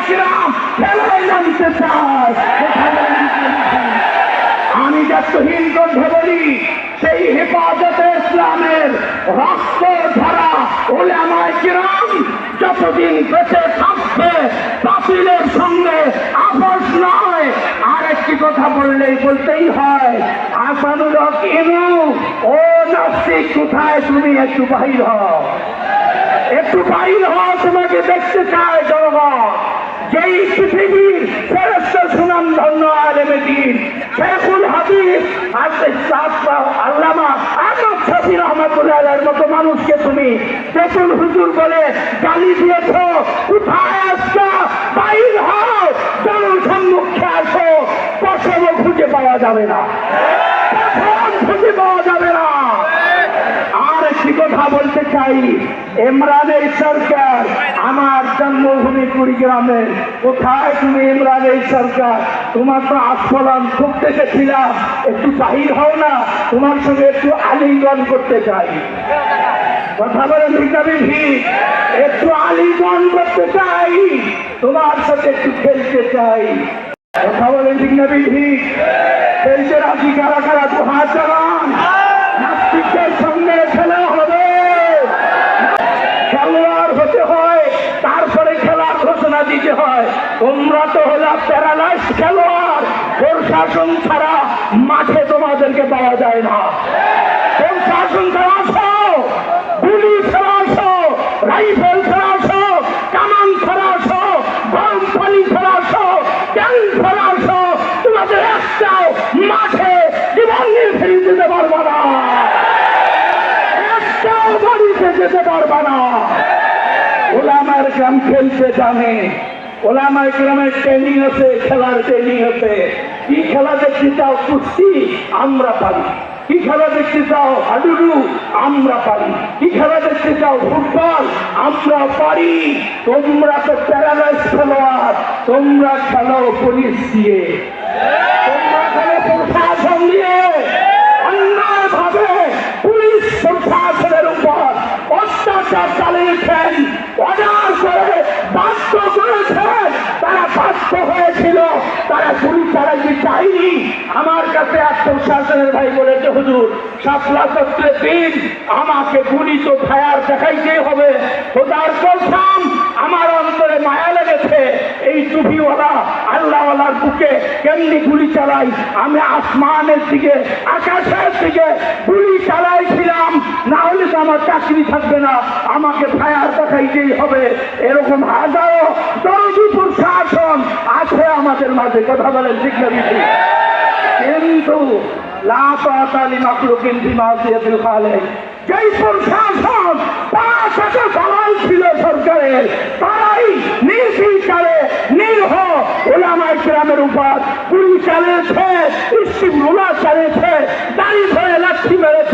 কিরাম ফেলাই জানতে চায়। আমি দায়িত্বহীন কণ্ঠে বলি, সেই হেফাজতে ইসলামের রক্ত ধারা উলামায়ে কিরাম যতদিন বেঁচে থাকবে বাতিলের সঙ্গে আপোষ নয়। আর একটি কথা বলতেই হয়, হাসানুল হক ইনু, ও নাস্তিক কোথায় তুমি? একটু বাহির হও, একটু বাহির হও, তোমাকে দেখতে চায় জনগণ। যেই পৃথিবীর শ্রেষ্ঠ সুনামধন্য আলেমে দ্বীন শেখুল হাদিস আল্লামা আহমদ শফি রহমাতুল্লাহর মতো মানুষকে তুমি বেতুল হুজুর বলে গালি দিয়েছ, কোথায় আসছো? বাইর হও, জনসম্মুখে আসো। পশমও খুঁজে পাওয়া যাবে না, পশম খুঁজে পাওয়া যাবে না। আর একটি কথা বলতে চাই, ইমরানের সরকার আমার জন্মভূমি কুড়িগ্রামের, কোথায় তুমি ইমরানের সরকার? তোমার তো আস্ফলন খুব দেখেছিলাম, একটু বাহির হও না, তোমার সঙ্গে একটু আলিঙ্গন করতে চাই। কথা বলেন ঠিক না ঠিক? একটু আলিঙ্গন করতে চাই, তোমার সাথে একটু খেলতে চাই। কথা বলেন ঠিক না ঠিক? খেলতে রাজি কারা কারা? তো হাত জানান। নাস্তিকদের সঙ্গে খেলা হবে, খেলোয়াড় হতে হয়, তারপরে খেলার ঘোষণা দিতে হয়। তোমরা তো হলো প্যারালাইজ খেলোয়াড়, প্রশাসন ছাড়া মাঠে তোমাদেরকে পাওয়া যায় না। প্রশাসন ছাড়া আসো, গুলি ছাড়া আসো, রাইফেল ছাড়া আসো, কামান ছাড়া আসো, গরম পানি ছাড়া আসো, ট্যাঙ্ক ছাড়া আসো, তোমাদের একটাও মাঠে জীবন নিয়ে ফেলে দিতে পারবো না, একটাও বাড়িতে যেতে পারবা না। ওলামায়ে কেরাম খেলতে জানে, ওলামায়ে কেরামের ট্রেনিং আছে, খেলার ট্রেনিং আছে। কি খেলা দেখতে চাও? কুস্তি আমরা পারি। কি খেলা দেখতে চাও? হাডুডু আমরা পারি। কি খেলা দেখতে চাও? ফুটবল আমরা পারি। তোমরা তো প্যারালাইজ খেলোয়াড়, তোমরা খেলো পুলিশ দিয়ে, তোমরা খেলো প্রশাসন দিয়ে। অন্যায় ভাবে পুলিশ প্রশাসনের উপর অত্যাচার চালিয়েছেন, অর্ডার করে বাধ্য করেছেন। তারা বাধ্য হয়েছিল, তারা গুলি চালাইতে চাইনি। আমার কাছে এক প্রশাসনের ভাই বলেছে, হুজুর শাপলা চত্বরে দিন, আমাকে গুলি তো ফায়ার দেখাইতেই হবে। খোদার কসম, আমার অন্তরে মায়া লেগেছে। এই টুপিওয়ালা আল্লাহওয়ালার বুকে কেমনি গুলি চালাই, আমি আসমানের দিকে, আকাশের দিকে গুলি চালাইছিলাম, না হলে তো আমার চাকরি থাকবে না, আমাকে ফায়ার দেখাইতেই হবে। এরকম হাজারো দরদি প্রশাসন আছে আমাদের মাঝে। কথা বলেন ঠিক না? কিন্তু লা তাআতা লিমাখলুকিন ফি মাসিয়াতিল খালিক, যেই প্রশাসন তার সাথে দালাল ছিল সরকারের, তারাই নির্বিচারে নিরীহ ওলামায়ে কেরামের উপর গুলি চালিয়েছে, ইস্তিগফার চালিয়েছে, দাড়ি ধরে লাঠি মেরেছে।